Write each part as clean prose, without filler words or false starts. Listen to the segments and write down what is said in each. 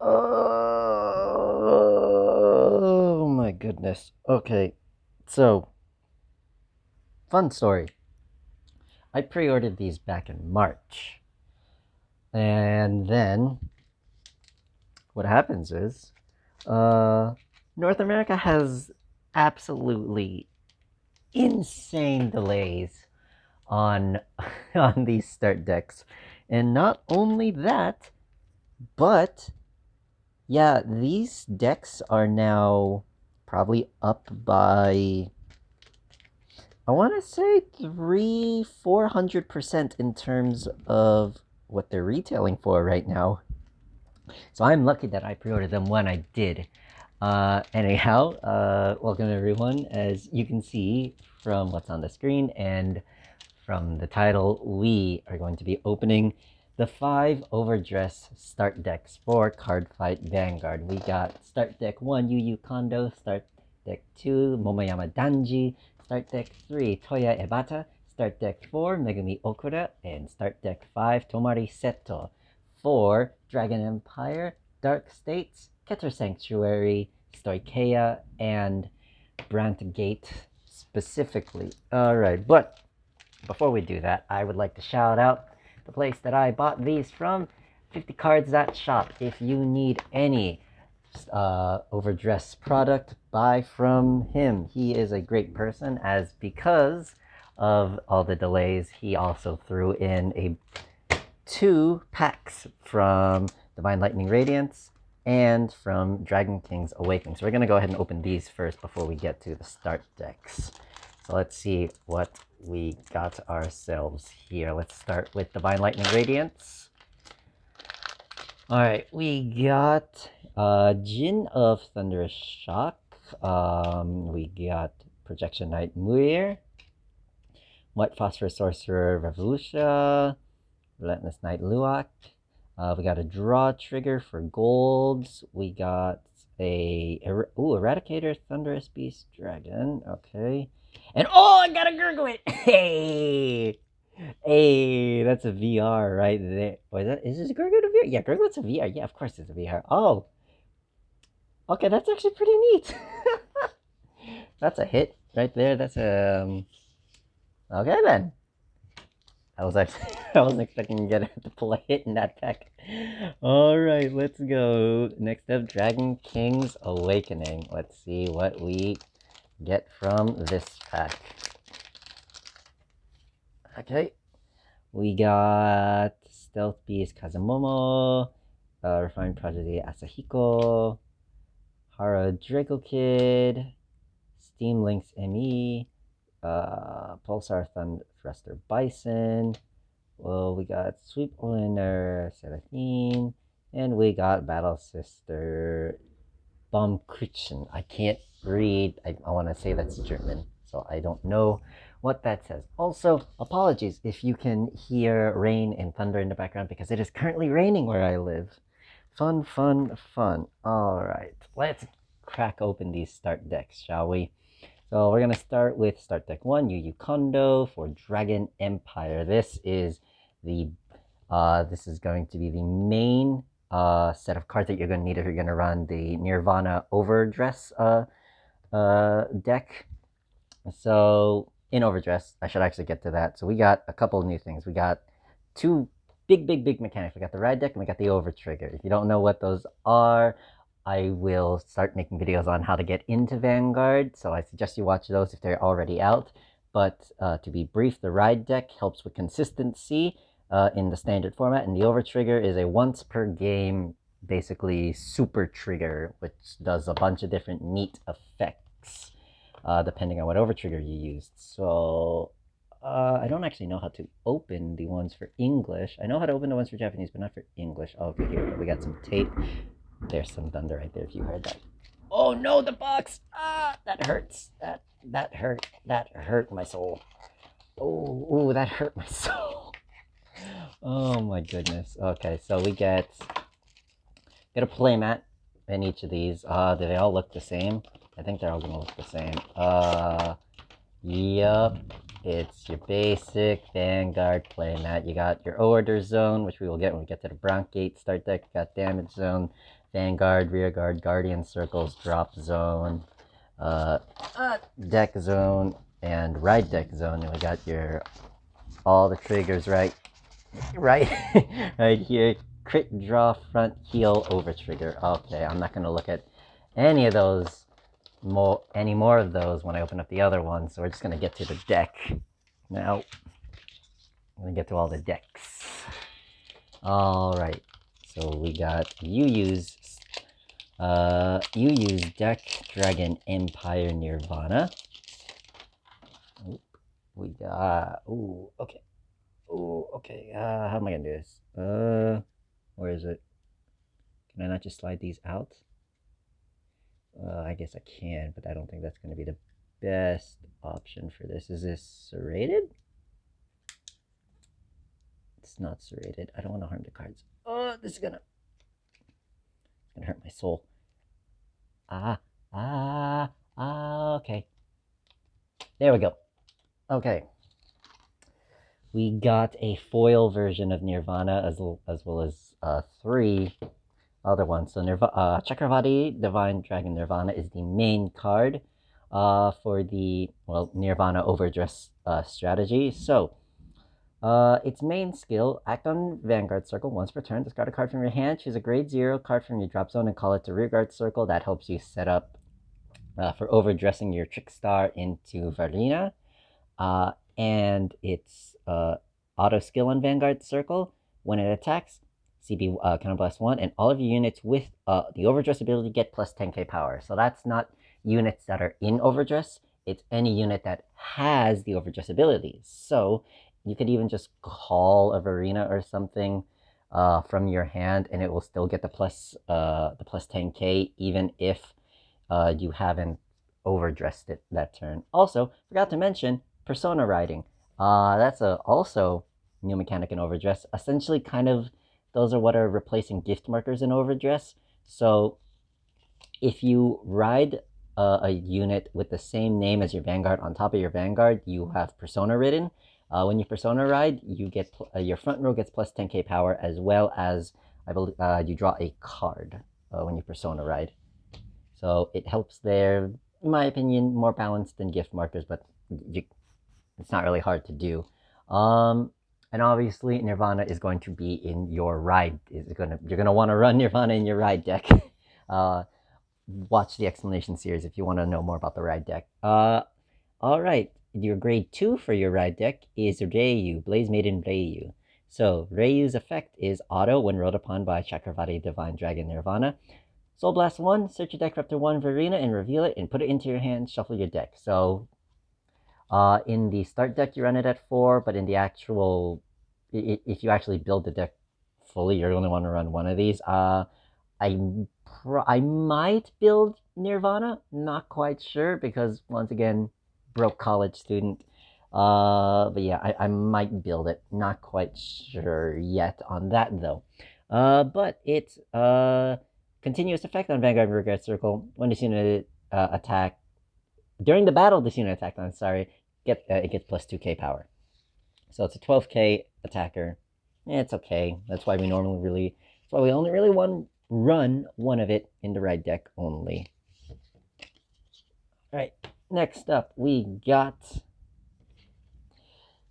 Oh my goodness. Okay, so fun story. I pre-ordered these back in March, and then what happens is, uh, North America has absolutely insane delays on on these start decks, and not only that, but yeah, these decks are now probably up by, I want to say, 400% in terms of what they're retailing for right now. So I'm lucky that I pre-ordered them when I did. Anyhow, welcome everyone. As you can see from what's on the screen and from the title, we are going to be opening the 5 Overdress start decks for Cardfight Vanguard. We got start deck 1, Yu Yu Kondo, start deck 2, Momoyama Danji, start deck 3, Toya Ebata, start deck 4, Megumi Okura, and start deck 5, Tomari Seto for Dragon Empire, Dark States, Keter Sanctuary, Stoicheia, and Brant Gate specifically. Alright, but before we do that, I would like to shout out the place that I bought these from, 50 Cards That Shop. If you need any overdress product, buy from him. He is a great person, as because of all the delays, he also threw in a 2 packs from Divine Lightning Radiance and from Dragon King's Awakening. So we're going to go ahead and open these first before we get to the start decks. So let's see what we got ourselves here. Let's start with Divine Lightning Radiance. Alright, we got Jin of Thunderous Shock. We got Projection Knight Muir, White Phosphorus Sorcerer Revolution, Relentless Knight Luak. We got a draw trigger for golds. We got a Eradicator Thunderous Beast Dragon. Okay. And I got a Gurglet! Hey! Hey, that's a VR right there. Wait, is this Gurglet a VR? Yeah, Gurglet's a VR. Yeah, of course it's a VR. Oh, okay, that's actually pretty neat. That's a hit right there. That's a okay then. I was actually I wasn't expecting to get to pull a hit in that pack. All right, let's go. Next up, Dragon King's Awakening. Let's see what we get from this pack. Okay, we got Stealth Beast Kazumomo, Refined Prodigy Asahiko, Hara Draco Kid, Steam Lynx ME, Pulsar Thruster Bison. Well, we got Sweep Winner Seraphine, and we got Battle Sister Baumkritchen. I can't read. I want to say that's German, so I don't know what that says. Also, apologies if you can hear rain and thunder in the background because it is currently raining where I live. Fun, fun, fun. All right, let's crack open these start decks, shall we? So we're gonna start with start deck 1, Yu Yu Kondo for Dragon Empire. This is going to be the main set of cards that you're going to need if you're going to run the Nirvana Overdress deck. So in Overdress, I should actually get to that. So we got a couple of new things. We got 2 big mechanics. We got the ride deck and we got the over trigger. If you don't know what those are, I will start making videos on how to get into Vanguard. So I suggest you watch those if they're already out. But to be brief, the ride deck helps with consistency in the standard format, and the over trigger is a once per game, basically super trigger, which does a bunch of different neat effects depending on what over trigger you used. So I don't actually know how to open the ones for English. I know how to open the ones for Japanese, but not for English. Oh, okay, here we got some tape. There's some thunder right there if you heard that. Oh no, the box! Ah, that hurts. That hurt. That hurt my soul. Oh, that hurt my soul. Oh my goodness. Okay, so we get a playmat in each of these. Do they all look the same? I think they're all gonna look the same. Yup. It's your basic Vanguard playmat. You got your order zone, which we will get when we get to the Bronc Gate start deck. You got damage zone, Vanguard, Rearguard, Guardian Circles, Drop Zone, Deck Zone, and Ride Deck Zone. And we got all the triggers right right here. Crit, draw, front, heal, over trigger. Okay, I'm not gonna look at any of those any more of those when I open up the other one. So we're just gonna get to the deck now. I'm gonna get to all the decks. All right. So we got you use Deck Dragon Empire Nirvana. Oop, we got okay. Okay. How am I gonna do this? Where is it? Can I not just slide these out? I guess I can, but I don't think that's gonna be the best option for this. Is this serrated? It's not serrated. I don't want to harm the cards. Oh, this is gonna hurt my soul. Okay. There we go. Okay. We got a foil version of Nirvana as well as 3 other ones. So Chakravati Divine Dragon Nirvana is the main card for the Nirvana Overdress strategy. So its main skill: act on Vanguard Circle once per turn. Discard a card from your hand. Choose a grade 0 card from your drop zone and call it to Rearguard Circle. That helps you set up for overdressing your Trickstar into Varina. And its auto skill on Vanguard Circle: when it attacks, CB counterblast 1, and all of your units with the Overdress ability get plus 10k power. So that's not units that are in Overdress, it's any unit that has the Overdress ability. So you could even just call a Varina or something from your hand, and it will still get the plus 10k, even if you haven't overdressed it that turn. Also, forgot to mention Persona riding. That's also new mechanic in Overdress. Essentially, kind of, those are what are replacing gift markers in Overdress. So if you ride a unit with the same name as your Vanguard on top of your Vanguard, you have Persona ridden. When you Persona ride, you get your front row gets plus 10k power, as well as I believe you draw a card when you Persona ride. So it helps there. In my opinion, more balanced than gift markers, but it's not really hard to do. And obviously, Nirvana is going to be in your ride. You're gonna want to run Nirvana in your ride deck. Watch the explanation series if you want to know more about the ride deck. All right, your grade 2 for your ride deck is Reyu, Blaze Maiden Reyu. So Reyu's effect is auto when rolled upon by Chakravati Divine Dragon Nirvana. Soul Blast 1, search your deck for up to 1 Varina and reveal it and put it into your hand, shuffle your deck. So in the start deck, you run it at 4, but in the actual, if you actually build the deck fully, you're going to want to run one of these. I might build Nirvana, not quite sure, because once again, broke college student. But yeah, I might build it, not quite sure yet on that though. But it's continuous effect on Vanguard and Rearguard Circle. When this unit attack during the battle, this unit attacked on. Sorry, it gets plus 2k power. So it's a 12k attacker. It's okay. That's why we only really run one of it in the ride deck only. All right. Next up, we got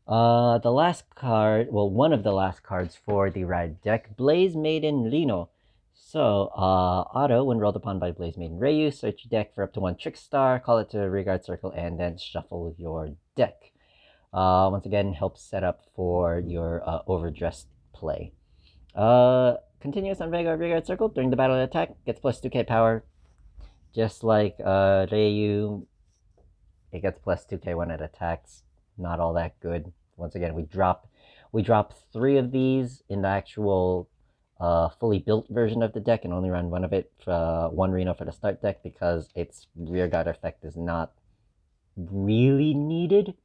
the last card. Well, one of the last cards for the ride deck, Blaze Maiden Rino. So, auto, when rolled upon by Blaze Maiden Reyu, search your deck for up to 1 Trickstar, call it to a Rearguard Circle, and then shuffle your deck. Once again, helps set up for your overdressed play. Continuous on Vanguard Rearguard Circle during the battle attack, gets plus 2k power. Just like Reyu, it gets plus 2k when it attacks. Not all that good. Once again, we drop 3 of these in the actual fully built version of the deck, and only run one of it, one Reno for the start deck, because its Rearguard effect is not really needed,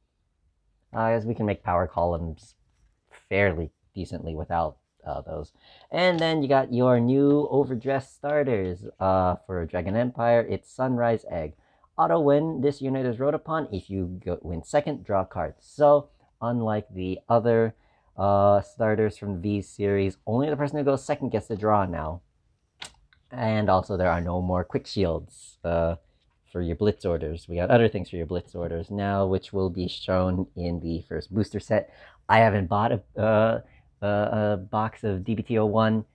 as we can make power columns fairly decently without those. And then you got your new overdressed starters for Dragon Empire. It's Sunrise Egg. Auto win. This unit is rolled upon. If you win second, draw cards. So unlike the other starters from V series, only the person who goes second gets to draw now. And also, there are no more quick shields for your blitz orders. We got other things for your blitz orders now, which will be shown in the first booster set. I haven't bought a box of DBT01.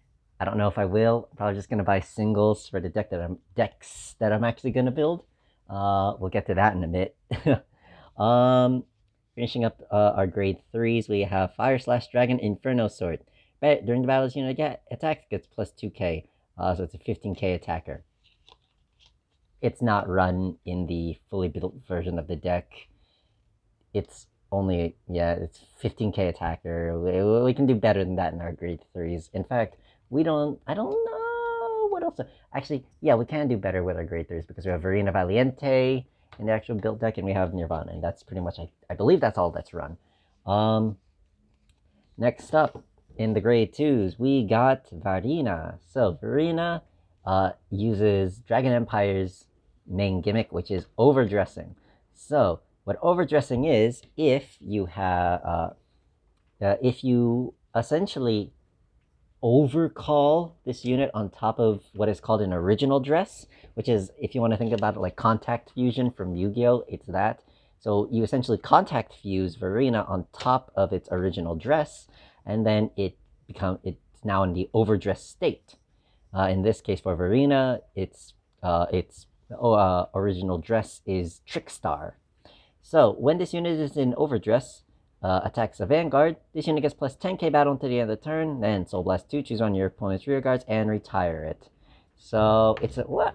I don't know if I will. I'm probably just gonna buy singles for the decks that I'm actually gonna build. We'll get to that in a bit. Finishing up our grade 3s, we have Fire Slash Dragon Inferno Sword. During the battle's unit attacks gets plus 2k. So it's a 15k attacker. It's not run in the fully built version of the deck. It's only, yeah, it's 15k attacker. We can do better than that in our grade 3s. In fact, I don't know what else. Actually, yeah, we can do better with our grade 3s because we have Verena Valiente in the actual built deck and we have Nirvana. And that's pretty much, I believe that's all that's run. Next up, in the grade 2s, we got Varina. So Varina uses Dragon Empire's main gimmick, which is overdressing. So what overdressing is, if you essentially overcall this unit on top of what is called an original dress, which is, if you want to think about it like contact fusion from Yu-Gi-Oh, it's that. So you essentially contact fuse Varina on top of its original dress, and then it's now in the overdressed state. In this case, for Varina, its original dress is Trickstar. So when this unit is in overdress, attacks a Vanguard, this unit gets plus 10k battle until the end of the turn, then Soul Blast 2, choose on your opponent's rear guards, and retire it. So it's a what?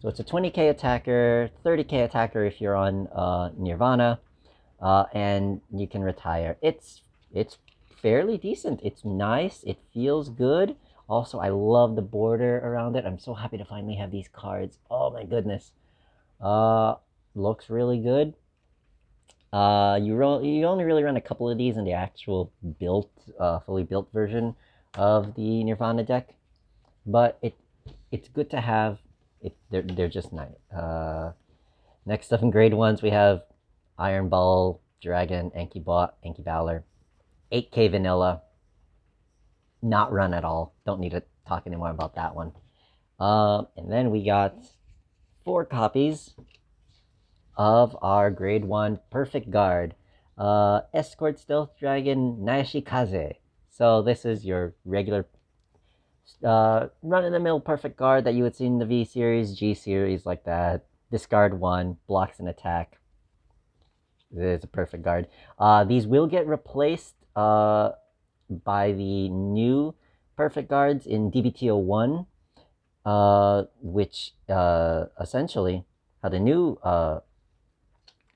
So it's a 20k attacker, 30k attacker if you're on Nirvana, and you can retire. It's fairly decent. It's nice. It feels good. Also, I love the border around it. I'm so happy to finally have these cards. Oh my goodness. Looks really good. You only really run a couple of these in the actual fully built version of the Nirvana deck, but it's good to have. They're just nice. Next up in grade 1s, we have Iron Ball, Dragon, Enki Valor, 8k vanilla. Not run at all. Don't need to talk anymore about that one. And then we got 4 copies of our grade 1 perfect guard, Escort Stealth Dragon Nayashikaze. So this is your regular run-of-the-mill perfect guard that you would see in the V series, G series, like that. Discard 1, blocks an attack. It's a perfect guard. These will get replaced by the new perfect guards in DBT01, which essentially how the new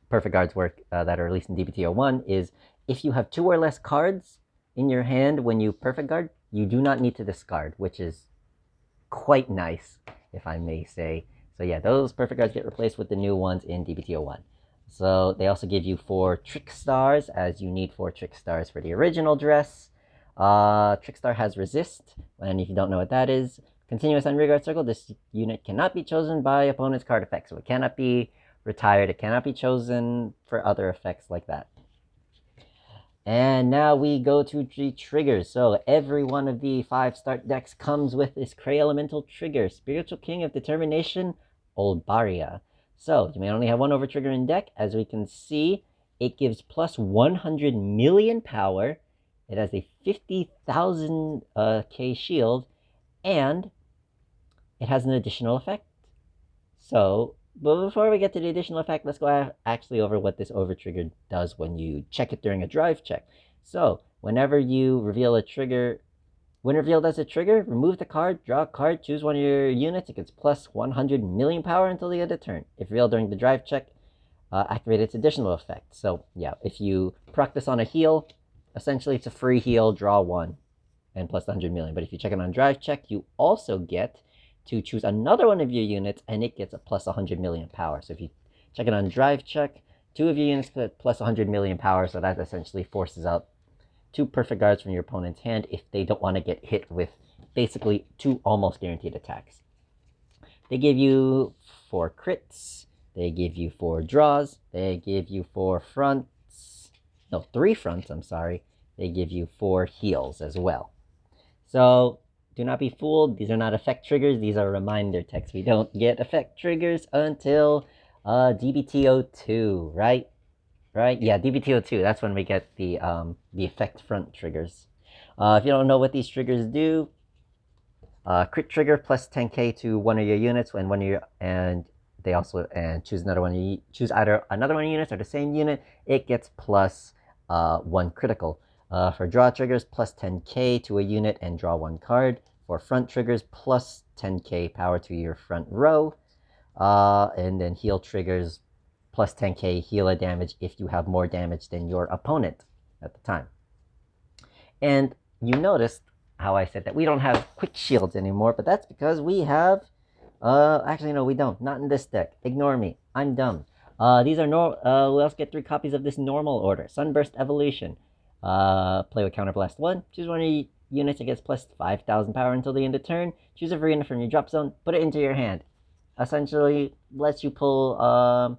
perfect guards work that are released in DBT01 is if you have 2 or less cards in your hand when you perfect guard, you do not need to discard, which is quite nice, if I may say. So yeah, those perfect guards get replaced with the new ones in DBT01. So they also give you 4 Trick Stars, as you need 4 Trick Stars for the original dress. Trick Star has resist, and if you don't know what that is, continuous on rear guard circle, this unit cannot be chosen by opponent's card effects, so it cannot be retired, it cannot be chosen for other effects like that. And now we go to the triggers. So every one of the 5 start decks comes with this Cray Elemental trigger, Spiritual King of Determination, Old Baria. So you may only have 1 over trigger in deck. As we can see, it gives plus 100 million power. It has a 50,000 K shield, and it has an additional effect. So, but before we get to the additional effect, let's go actually over what this overtrigger does when you check it during a drive check. So, whenever you reveal a trigger, when revealed as a trigger, remove the card, draw a card, choose one of your units. It gets plus 100 million power until the end of the turn. If revealed during the drive check, activate its additional effect. So, yeah, if you proc this on a heal, essentially it's a free heal, draw 1, and plus 100 million. But if you check it on drive check, you also get to choose another one of your units, and it gets a plus 100 million power. So if you check it on drive check, 2 of your units get plus 100 million power, so that essentially forces out 2 perfect guards from your opponent's hand if they don't want to get hit with basically 2 almost guaranteed attacks. They give you 4 crits, they give you 4 draws, they give you 4 fronts, no, 3 fronts, I'm sorry. They give you 4 heals as well. So do not be fooled. These are not effect triggers. These are reminder texts. We don't get effect triggers until DBTO2, right? Right? Yeah, DBTO2. That's when we get the effect front triggers. If you don't know what these triggers do, crit trigger plus 10k to one of your units when one of your and they also choose another one. Choose either another one of your units or the same unit. It gets plus one critical. For draw triggers, plus 10k to a unit and draw one card. For front triggers, plus 10k power to your front row. And then heal triggers, plus 10k healer damage if you have more damage than your opponent at the time. And you noticed how I said that we don't have quick shields anymore, but that's because we have actually no, we don't. Not in this deck. Ignore me. I'm dumb. These are we also get 3 copies of this normal order. Sunburst Evolution. Play with Counterblast 1. Choose one of your units that gets plus 5,000 power until the end of turn. Choose a free unit from your drop zone. Put it into your hand. Essentially, lets you pull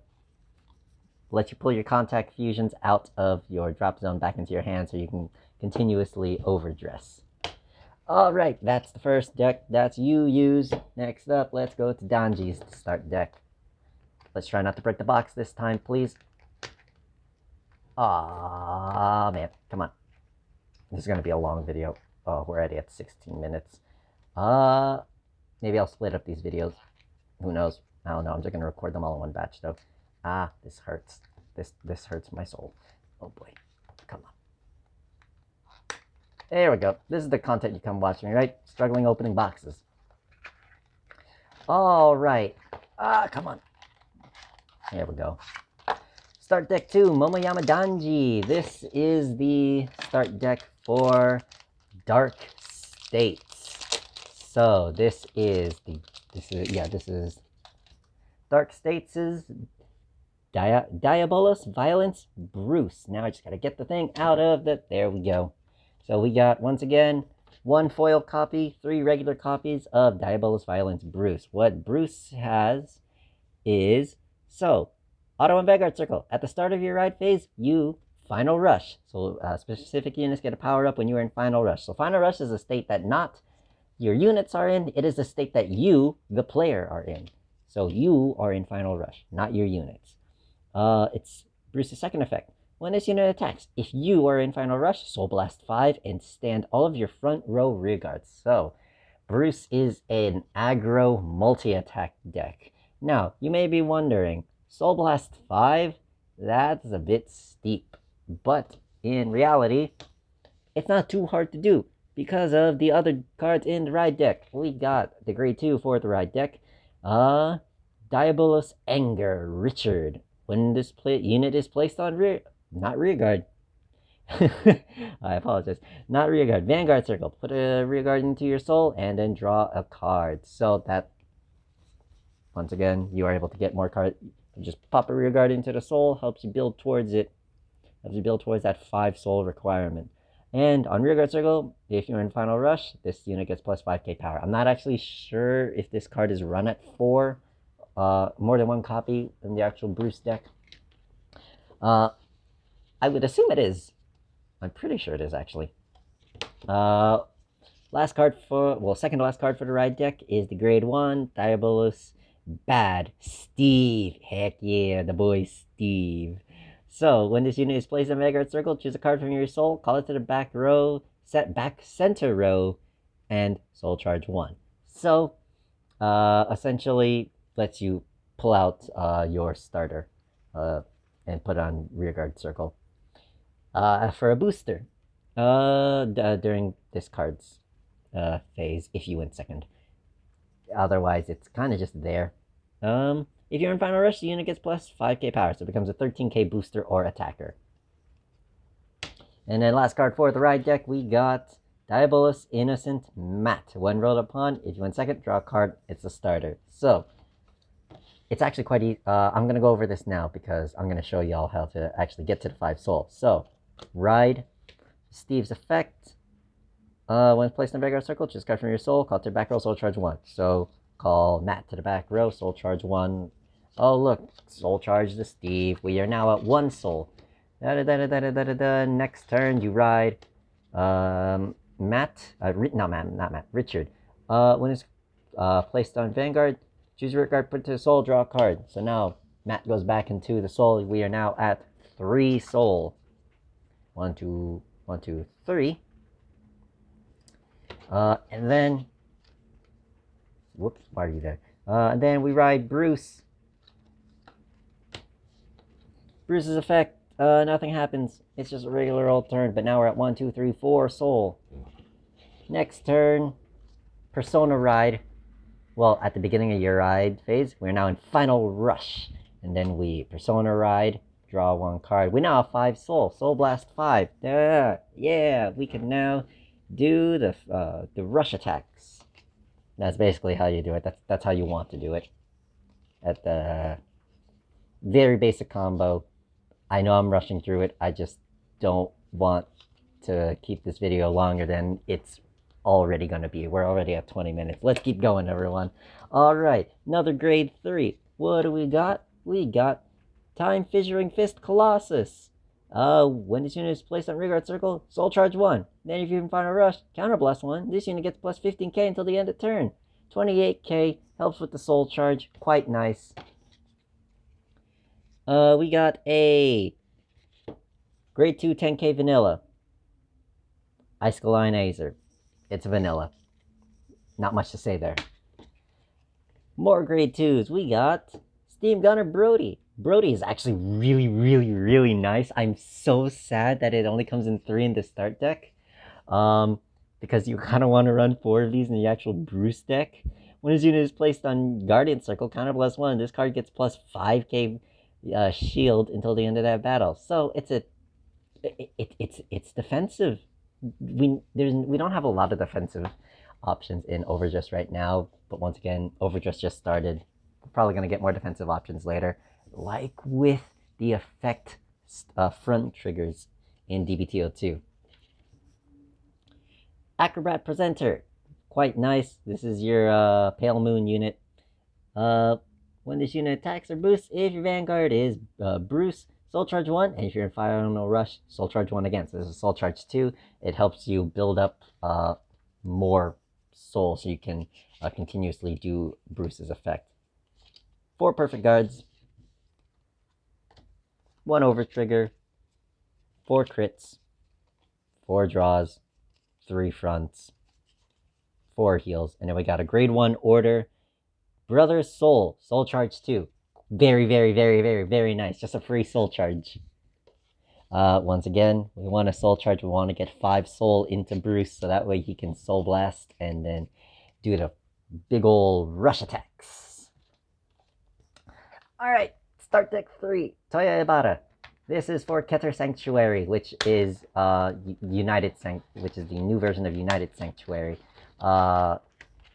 your contact fusions out of your drop zone back into your hand so you can continuously overdress. Alright, that's the first deck that's you use. Next up, let's go to Danji's to start deck. Let's try not to break the box this time, please. Aw, man, come on. This is going to be a long video. Oh, we're already at 16 minutes. Maybe I'll split up these videos. Who knows? I don't know. I'm just going to record them all in one batch, though. This hurts. This hurts my soul. Oh, boy. Come on. There we go. This is the content you come watching, right? Struggling opening boxes. All right. Come on. There we go. Start deck 2, Momoyama Danji. This is the start deck for Dark States. So this is Dark States' Diabolus Violence Bruce. Now I just gotta get the thing out of the. There we go. So we got, once again, 1 foil copy, 3 regular copies of Diabolus Violence Bruce. What Bruce has is, Auto and Vanguard Circle. At the start of your ride phase, you Final Rush. So specific units get a power up when you are in Final Rush. So Final Rush is a state that not your units are in. It is a state that you, the player, are in. So you are in Final Rush, not your units. It's Bruce's second effect. When this unit attacks, if you are in Final Rush, Soul Blast 5 and stand all of your front row rear guards. So, Bruce is an aggro multi-attack deck. Now, you may be wondering, Soul Blast 5? That's a bit steep. But, in reality, it's not too hard to do because of the other cards in the ride deck. We got the grade 2 for the ride deck. Diabolus Anger Richard. When this unit is placed on not rear guard. I apologize. Not rear guard. Vanguard Circle. Put a rear guard into your soul and then draw a card. So that, once again, you are able to get more cards. Just pop a rear guard into the soul. Helps you build towards it. Helps you build towards that 5 soul requirement. And on rear guard circle, if you're in Final Rush, this unit gets plus 5k power. I'm not actually sure if this card is run at 4. More than 1 copy in the actual Bruce deck. I would assume it is. I'm pretty sure it is, actually. Second to last card for the ride deck is the grade 1 Diabolus Bad Steve. Heck yeah, the boy Steve. So when this unit is placed in Vanguard Circle, choose a card from your soul, call it to the back row, set back center row, and soul charge 1. So essentially lets you pull out your starter and put on rearguard circle. For a booster during this card's phase, if you win second. Otherwise, it's kind of just there. If you're in Final Rush, the unit gets plus 5k power, so it becomes a 13k booster or attacker. And then last card for the ride deck, we got Diabolus Innocent Matt. When rolled upon, if you win second, draw a card, it's a starter. So, it's actually quite easy. I'm going to go over this now because I'm going to show y'all how to actually get to the 5 soul. So, ride Steve's effect. When placed in the back circle, choose a card from your soul, call it to the back row, soul charge 1. So, call Matt to the back row, soul charge 1. Oh, look, soul charge to Steve. We are now at 1 soul. Next turn, you ride Richard. When it's placed on Vanguard, choose your card, put it to the soul, draw a card. So now Matt goes back into the soul. We are now at 3 soul. 1, 2, 1, 2, 3. And then, whoops, why are you there? And then we ride Bruce. Bruce's effect, nothing happens. It's just a regular old turn, but now we're at 1, 2, 3, 4 soul. Next turn, Persona ride. Well, at the beginning of your ride phase, we're now in final rush. And then we Persona ride, draw 1 card. We now have 5 soul. Soul Blast 5. Yeah, we can now do the rush attacks. That's basically how you do it. That's how you want to do it. At the very basic combo. I know I'm rushing through it. I just don't want to keep this video longer than it's already going to be. We're already at 20 minutes. Let's keep going, everyone. All right, another grade 3. What do we got? We got Time Fissuring Fist Colossus. When this unit is placed on Rearguard Circle, Soul Charge 1. Then if you can find a rush, Counterblast 1. This unit gets plus 15k until the end of turn. 28k, helps with the Soul Charge. Quite nice. We got a grade 2 10k vanilla. Icicle Ionizer. It's vanilla. Not much to say there. More grade 2s. We got Steam Gunner Brody. Brody is actually really nice. I'm so sad that it only comes in 3 in the start deck. Because you kind of want to run 4 of these in the actual Bruce deck. When his unit is placed on Guardian Circle, counterblast 1, this card gets plus 5k shield until the end of that battle. So it's defensive. We don't have a lot of defensive options in Overdress right now, but once again, Overdress just started. We're probably going to get more defensive options later, like with the effect front triggers in DBTO2. Acrobat Presenter, quite nice. This is your Pale Moon unit. When this unit attacks or boosts, if your Vanguard is Bruce, Soul Charge 1, and if you're in Final Rush, Soul Charge 1 again. So this is Soul Charge 2. It helps you build up more soul so you can continuously do Bruce's effect. 4 perfect guards, 1 over trigger, 4 crits, 4 draws, 3 fronts, 4 heals, and then we got a grade 1 order. Brother's Soul, Soul Charge 2. Very nice. Just a free Soul Charge. Once again, we want a Soul Charge. We want to get 5 soul into Bruce, so that way he can Soul Blast and then do the big ol' rush attacks. Alright, start deck 3, Toya Ibarra. This is for Keter Sanctuary, which is which is the new version of United Sanctuary.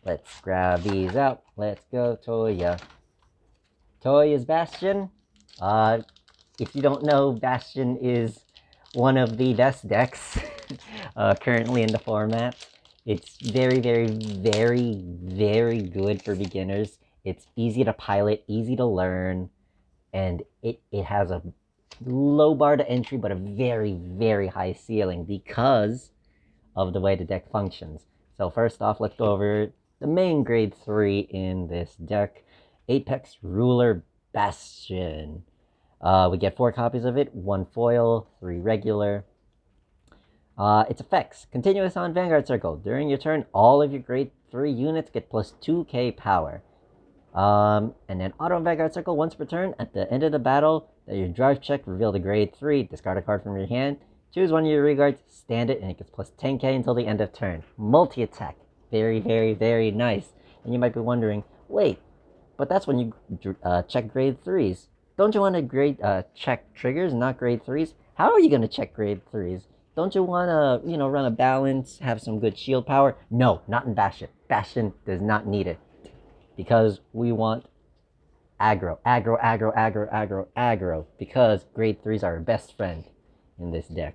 Let's grab these out. Let's go, Toya. Toya's Bastion. If you don't know, Bastion is one of the best decks currently in the format. It's very good for beginners. It's easy to pilot, easy to learn, and it has a low bar to entry, but a very high ceiling because of the way the deck functions. So first off, let's go over the main grade 3 in this deck. Apex Ruler Bastion. We get 4 copies of it, 1 foil, 3 regular. Its effects. Continuous on Vanguard Circle. During your turn, all of your grade 3 units get plus 2k power. And then auto on Vanguard Circle once per turn. At the end of the battle, that your drive check reveal the grade 3. Discard a card from your hand. Choose one of your rearguards, stand it, and it gets plus 10k until the end of turn. Multi-attack. Very nice. And you might be wondering, wait, but that's when you check grade 3s. Don't you want to check triggers, not grade 3s? How are you going to check grade 3s? Don't you want to, run a balance, have some good shield power? No, not in Bastion. Bastion does not need it. Because we want aggro. Because grade 3s are our best friend in this deck.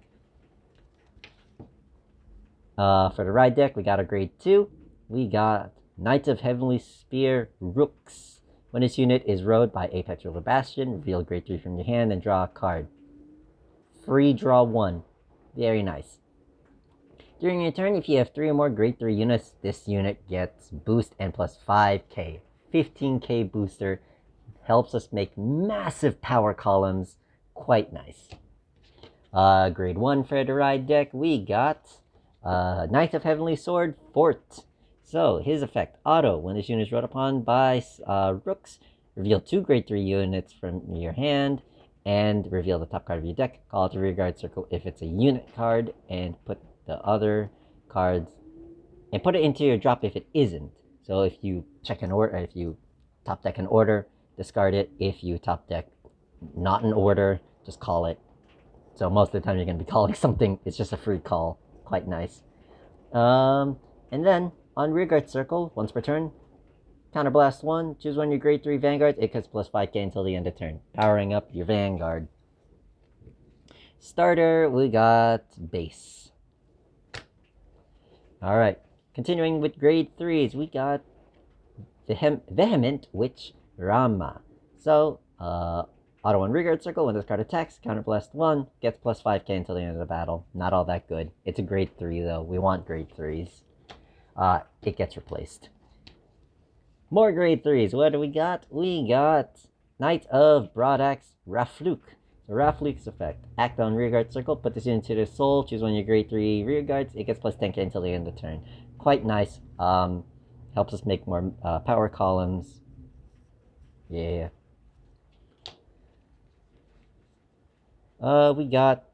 For the ride deck, we got a grade 2. We got Knights of Heavenly Spear Rooks. When this unit is rode by Apex Ruler Bastion, reveal grade 3 from your hand and draw a card. Free draw 1. Very nice. During your turn, if you have 3 or more grade 3 units, this unit gets boost and plus 5k. 15k booster helps us make massive power columns. Quite nice. Grade 1 for the ride deck, we got Knight of Heavenly Sword, Fort. So, his effect, auto. When this unit is rode upon by rooks, reveal 2 grade 3 units from your hand, and reveal the top card of your deck. Call it the rearguard circle if it's a unit card, and put the other cards, and put it into your drop if it isn't. So if you check an order, if you top deck an order, discard it. If you top deck not an order, just call it. So most of the time you're going to be calling something. It's just a free call. Quite nice. And then on rearguard circle, once per turn, counterblast 1, choose one of your grade 3 vanguards. It gets plus 5k until the end of turn, powering up your vanguard. Starter, we got base. Alright, continuing with grade 3s, we got Vehement Witch Rama. So, auto on rearguard circle, when this card attacks, counterblast 1, gets plus 5k until the end of the battle. Not all that good. It's a grade 3 though. We want grade 3s. It gets replaced. More grade 3s. What do we got? We got Knight of Broadaxe Rafluk. So Rafluk's effect. Act on rearguard circle, put this into the soul, choose one of your grade 3 rearguards, it gets plus 10k until the end of the turn. Quite nice. Helps us make more power columns. Yeah. We got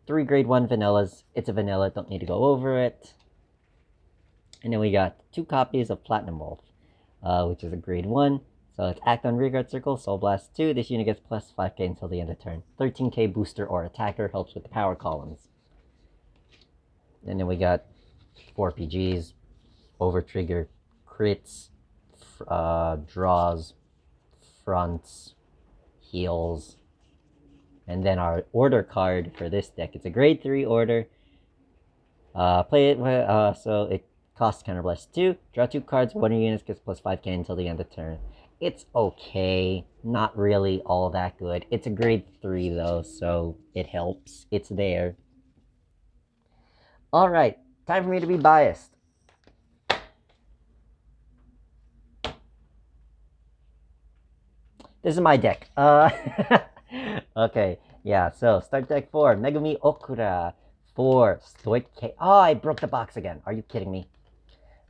3 grade 1 vanillas. It's a vanilla, don't need to go over it. And then we got 2 copies of Platinum Wolf, which is a grade 1. So it's act on rearguard circle, Soul Blast 2. This unit gets plus 5k until the end of turn. 13k booster or attacker, helps with the power columns. And then we got 4 PGs, over trigger, crits, draws, fronts, heals. And then our order card for this deck, it's a grade 3 order. Play it, so it costs counterblast 2. Draw 2 cards, one of your units gets plus 5k until the end of turn. It's okay, not really all that good. It's a grade 3 though, so it helps. It's there. Alright, time for me to be biased. This is my deck. Okay, yeah, so start deck 4, Megumi Okura. 4, Stoic. Oh, I broke the box again. Are you kidding me?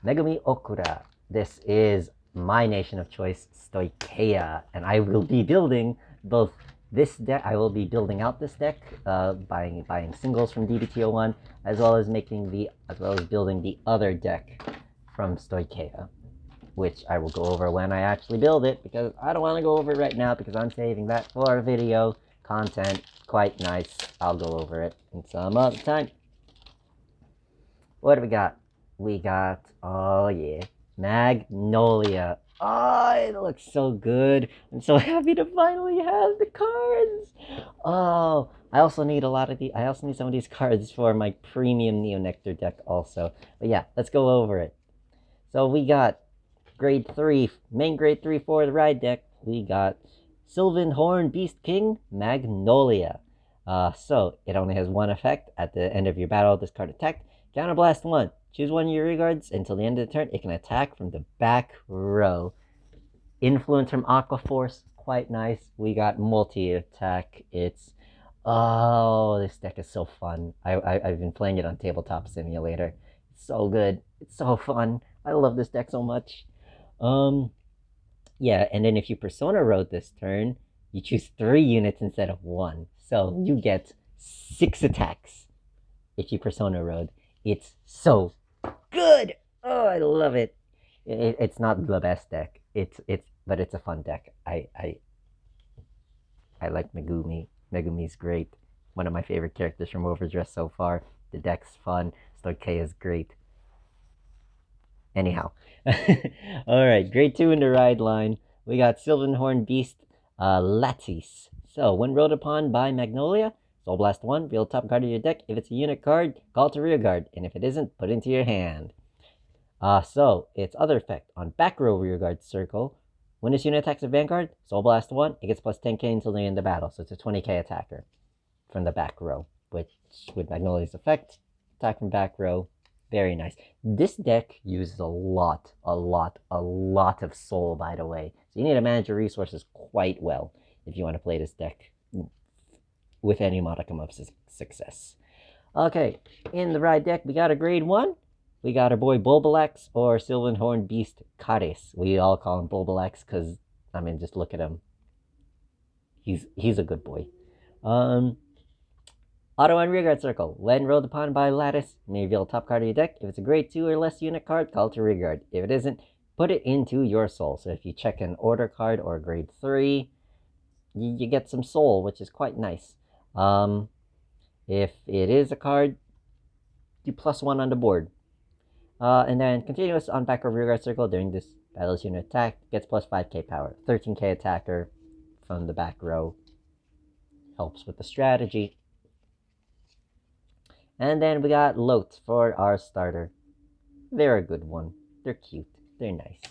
Megumi Okura. This is my nation of choice, Stoicheia, and I will be building both this deck. I will be building out this deck, buying singles from DBT01, as well as building the other deck from Stoicheia, which I will go over when I actually build it, because I don't want to go over it right now because I'm saving that for video content. Quite nice. I'll go over it in some other time. What do we got? We got, oh yeah, Magnolia. Oh, it looks so good. I'm so happy to finally have the cards. Oh, I also need some of these cards for my premium Neonectar deck also. But yeah, let's go over it. So we got grade 3, main grade 3 for the ride deck. We got Sylvan Horn Beast King, Magnolia. So it only has 1 effect. At the end of your battle, this card attacked. Counterblast 1. Choose one of your rearguards. Until the end of the turn, it can attack from the back row. Influence from Aqua Force, quite nice. We got multi-attack. Oh, this deck is so fun. I've been playing it on Tabletop Simulator. It's so good. It's so fun. I love this deck so much. Yeah, and then if you Persona Road this turn, you choose 3 units instead of 1. So you get 6 attacks if you Persona Road. It's so good. Oh, I love it. It's not the best deck. But it's a fun deck. I like Megumi. Megumi's great. One of my favorite characters from Overdress so far. The deck's fun. Stoicheia is great. Anyhow. Alright, grade 2 in the ride line. We got Sylvanhorn Beast Lattice. So, when rode upon by Magnolia, Soul Blast 1, reveal the top card of your deck. If it's a unit card, call it to rear guard. And if it isn't, put it into your hand. So, its other effect. On back row rear guard circle, when this unit attacks a Vanguard, Soul Blast 1, it gets plus 10k until the end of the battle. So it's a 20k attacker from the back row, which with Magnolia's effect, attack from back row, Very nice. This deck uses a lot of soul, by the way. So you need to manage your resources quite well if you want to play this deck with any modicum of success. Okay, in the ride deck, we got a grade 1. We got our boy Bulbulax, or Sylvan Beast Caris. We all call him Bulbulax because, I mean, just look at him. He's a good boy. Auto and rearguard circle. When rolled upon by Lattice, may reveal top card of your deck. If it's a grade 2 or less unit card, call it to rearguard. If it isn't, put it into your soul. So if you check an order card or a grade 3, you get some soul, which is quite nice. If it is a card, you +1 on the board. And then continuous on back of rearguard circle during this battle's unit attack gets plus 5k power. 13k attacker from the back row. Helps with the strategy. And then we got Lote for our starter. They're a good one. They're cute. They're nice.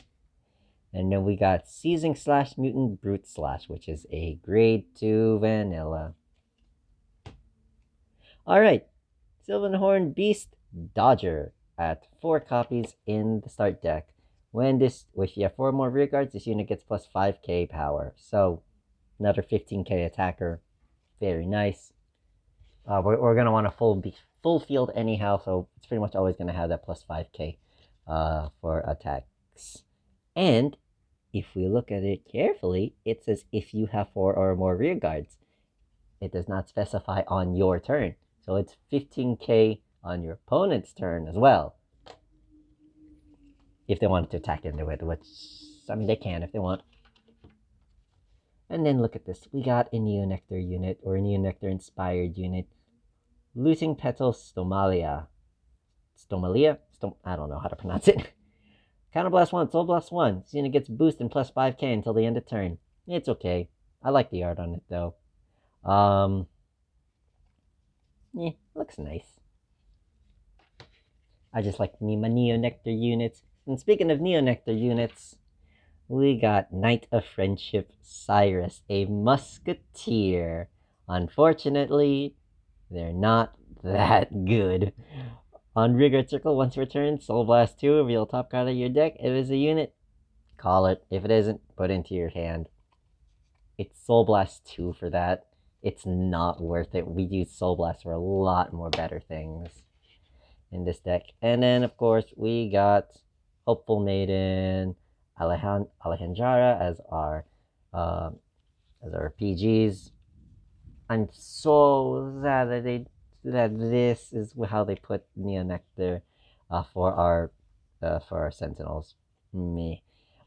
And then we got Seizing / Mutant Brute / which is a grade 2 vanilla. Alright. Sylvan Beast Dodger at 4 copies in the start deck. If you have 4 more rear guards, this unit gets plus 5k power. So, another 15k attacker. Very nice. We're going to want a full field anyhow, so it's pretty much always going to have that plus 5k for attacks. And if we look at it carefully, it says if you have 4 or more rear guards. It does not specify on your turn. So it's 15k on your opponent's turn as well. If they wanted to attack into it, which, I mean, they can if they want. And then look at this. We got a Neonectar unit, or a Neonectar inspired unit. Losing Petal Stomalia. I don't know how to pronounce it. Counterblast 1, Soul Blast 1. This unit gets boost and plus 5k until the end of turn. It's okay. I like the art on it though. Looks nice. I just like my Neonectar units. And speaking of Neonectar units, we got Knight of Friendship Cyrus, a musketeer. Unfortunately, they're not that good. On Rearguard Circle, once returned, Soul Blast 2, reveal top card of your deck. If it's a unit, call it. If it isn't, put it into your hand. It's Soul Blast 2 for that. It's not worth it. We use Soul Blast for a lot more better things in this deck. And then, of course, we got Hopeful Maiden, Alejandra as our PGs. I'm so sad that this is how they put Neonectar for our Sentinels. Me.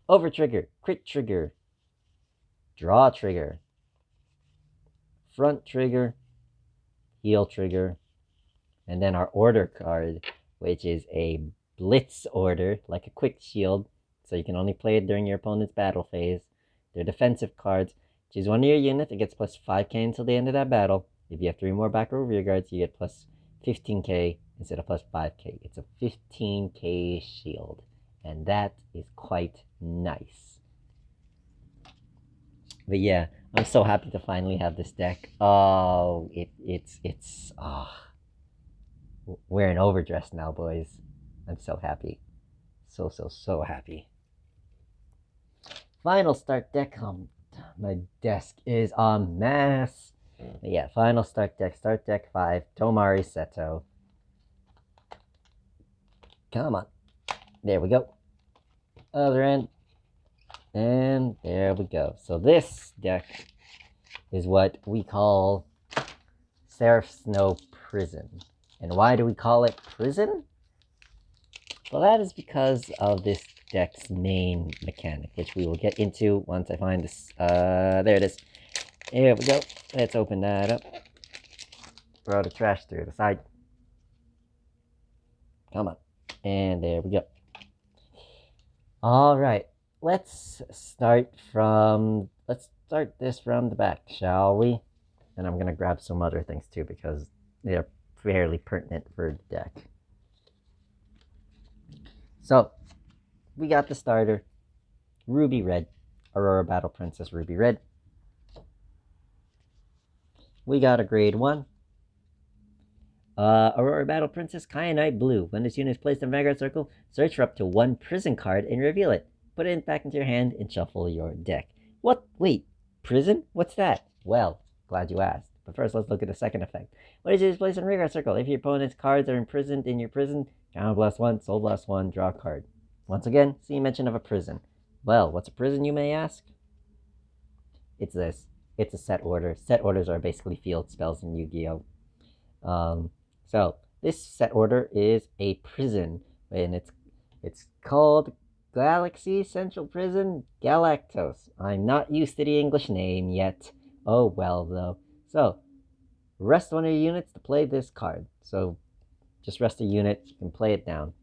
Over trigger, crit trigger, draw trigger, front trigger, heal trigger, and then our order card, which is a blitz order, like a quick shield, so you can only play it during your opponent's battle phase. They're defensive cards. Choose one of your units, it gets plus 5k until the end of that battle. If you have 3 more back row rear guards, you get plus 15k instead of plus 5k. It's a 15k shield, and that is quite nice. But yeah, I'm so happy to finally have this deck. Oh, we're in Overdress now, boys. I'm so happy. So happy. Final start deck. My desk is a mess. But yeah, final start deck. Start deck 5. Tomari Seto. Come on. There we go. Other end. And there we go. So this deck is what we call Seraph Snow Prison. And why do we call it Prison? Well, that is because of this deck's main mechanic, which we will get into once I find this. There it is. Here we go. Let's open that up. Throw the trash through the side. Come on. And there we go. Alright. Let's start this from the back, shall we? And I'm going to grab some other things too because they're fairly pertinent for the deck. So, we got the starter, Ruby Red, Aurora Battle Princess Ruby Red. We got a grade 1, Aurora Battle Princess Kyanite Blue. When this unit is placed in Vanguard Circle, search for up to one prison card and reveal it. Put it back into your hand and shuffle your deck. What? Wait, prison? What's that? Well, glad you asked. But first, let's look at the second effect. When this unit is placed in Vanguard Circle, if your opponent's cards are imprisoned in your prison, counterblast 1, soul blast 1, draw a card. Once again, see mention of a prison. Well, what's a prison, you may ask? It's this. It's a set order. Set orders are basically field spells in Yu-Gi-Oh! So this set order is a prison, and it's called Galaxy Central Prison Galactos. I'm not used to the English name yet. Oh well, though. So rest one of your units to play this card. So just rest a unit, you can play it down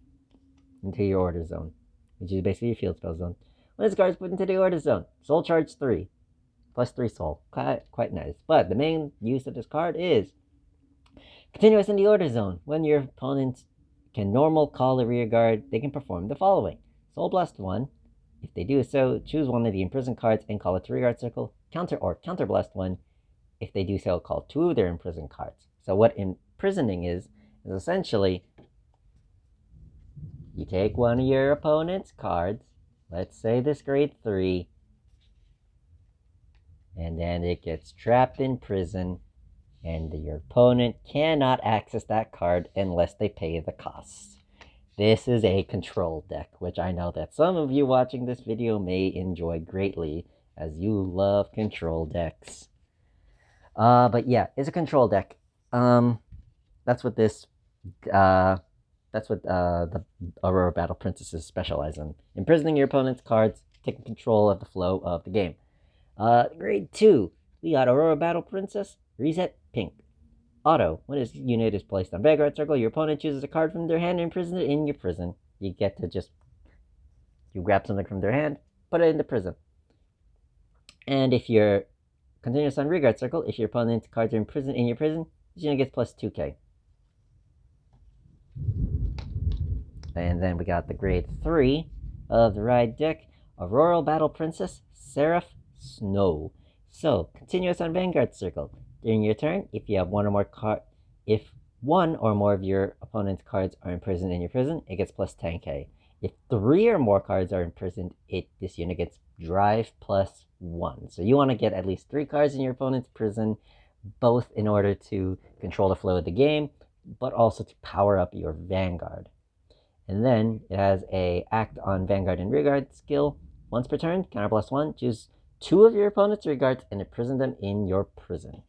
into your order zone, which is basically your field spell zone. When this card is put into the order zone, soul charge 3, plus 3 soul. Quite nice. But the main use of this card is continuous in the order zone. When your opponent can normal call a rear guard, they can perform the following. Soul Blast 1. If they do so, choose one of the imprisoned cards and call it to rear guard circle. Counter Blast 1. If they do so, call 2 of their imprisoned cards. So what imprisoning is essentially you take one of your opponent's cards, let's say this grade 3, and then it gets trapped in prison, and your opponent cannot access that card unless they pay the cost. This is a control deck, which I know that some of you watching this video may enjoy greatly, as you love control decks. But yeah, it's a control deck. That's what this, the Aurora Battle Princesses specialize in. Imprisoning your opponent's cards, taking control of the flow of the game. Grade 2, we got Aurora Battle Princess, Reset Pink. Auto, when this unit is placed on Vanguard Circle, your opponent chooses a card from their hand and imprisons it in your prison. You get to you grab something from their hand, put it in the prison. And if you're continuous on Vanguard Circle, if your opponent's cards are imprisoned in your prison, this unit gets plus 2k. And then we got the grade 3 of the ride deck, Aurora Battle Princess, Seraph Snow. So, continuous on Vanguard Circle. During your turn, if you have one or more of your opponent's cards are imprisoned in your prison, it gets plus 10k. If 3 or more cards are imprisoned, this unit gets drive plus 1. So you want to get at least 3 cards in your opponent's prison, both in order to control the flow of the game, but also to power up your Vanguard. And then it has a act on Vanguard and Rearguard skill. Once per turn, counter plus 1, choose 2 of your opponent's rearguards and imprison them in your prison.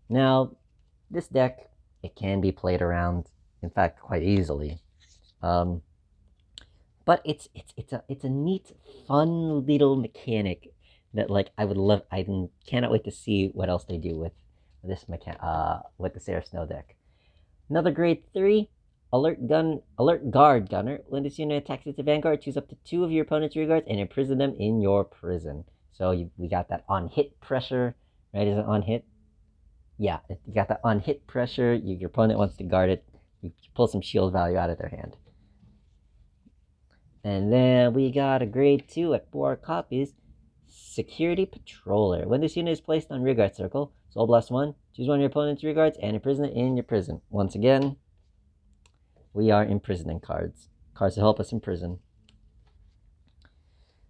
Now, this deck, it can be played around, in fact, quite easily. But it's a neat, fun little mechanic that I cannot wait to see what else they do with this with the Seraph Snow deck. Another grade 3, Alert Guard Gunner. When this unit attacks its Vanguard, choose up to 2 of your opponent's rearguards and imprison them in your prison. So we got that on hit pressure, right? Is it on hit? Yeah, you got that on hit pressure. Your opponent wants to guard it. You pull some shield value out of their hand. And then we got a grade 2 at 4 copies, Security Patroller. When this unit is placed on Rearguard Circle, Soul Blast 1, choose one of your opponent's rearguards and imprison it in your prison. Once again, we are imprisoning cards. Cards to help us imprison.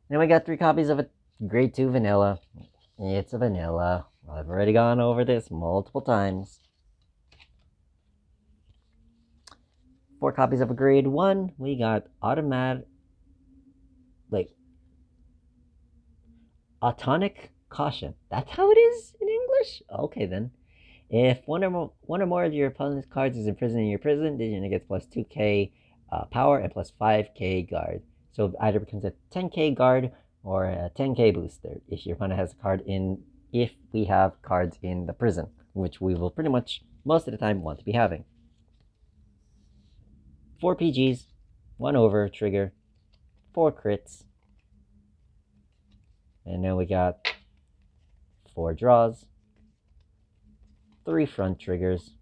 Then we got 3 copies of a grade 2 vanilla. It's a vanilla. I've already gone over this multiple times. 4 copies of a grade 1. We got Autonic Caution. That's how it is in English? Okay then. If one or more of your opponent's cards is imprisoned in your prison, this unit gets plus 2k power and plus 5k guard. So it either becomes a 10k guard or a 10k booster if your opponent has a card if we have cards in the prison, which we will pretty much most of the time want to be having. 4 PGs, 1 over trigger, 4 crits, and then we got 4 draws, 3 front triggers,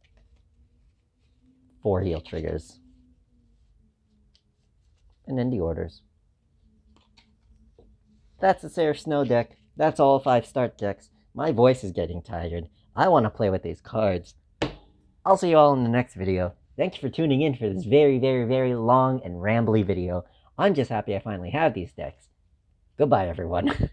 4 heel triggers, and then the orders. That's the Seraph Snow deck. That's all 5 start decks. My voice is getting tired. I want to play with these cards. I'll see you all in the next video. Thank you for tuning in for this very, very, very long and rambly video. I'm just happy I finally have these decks. Goodbye, everyone.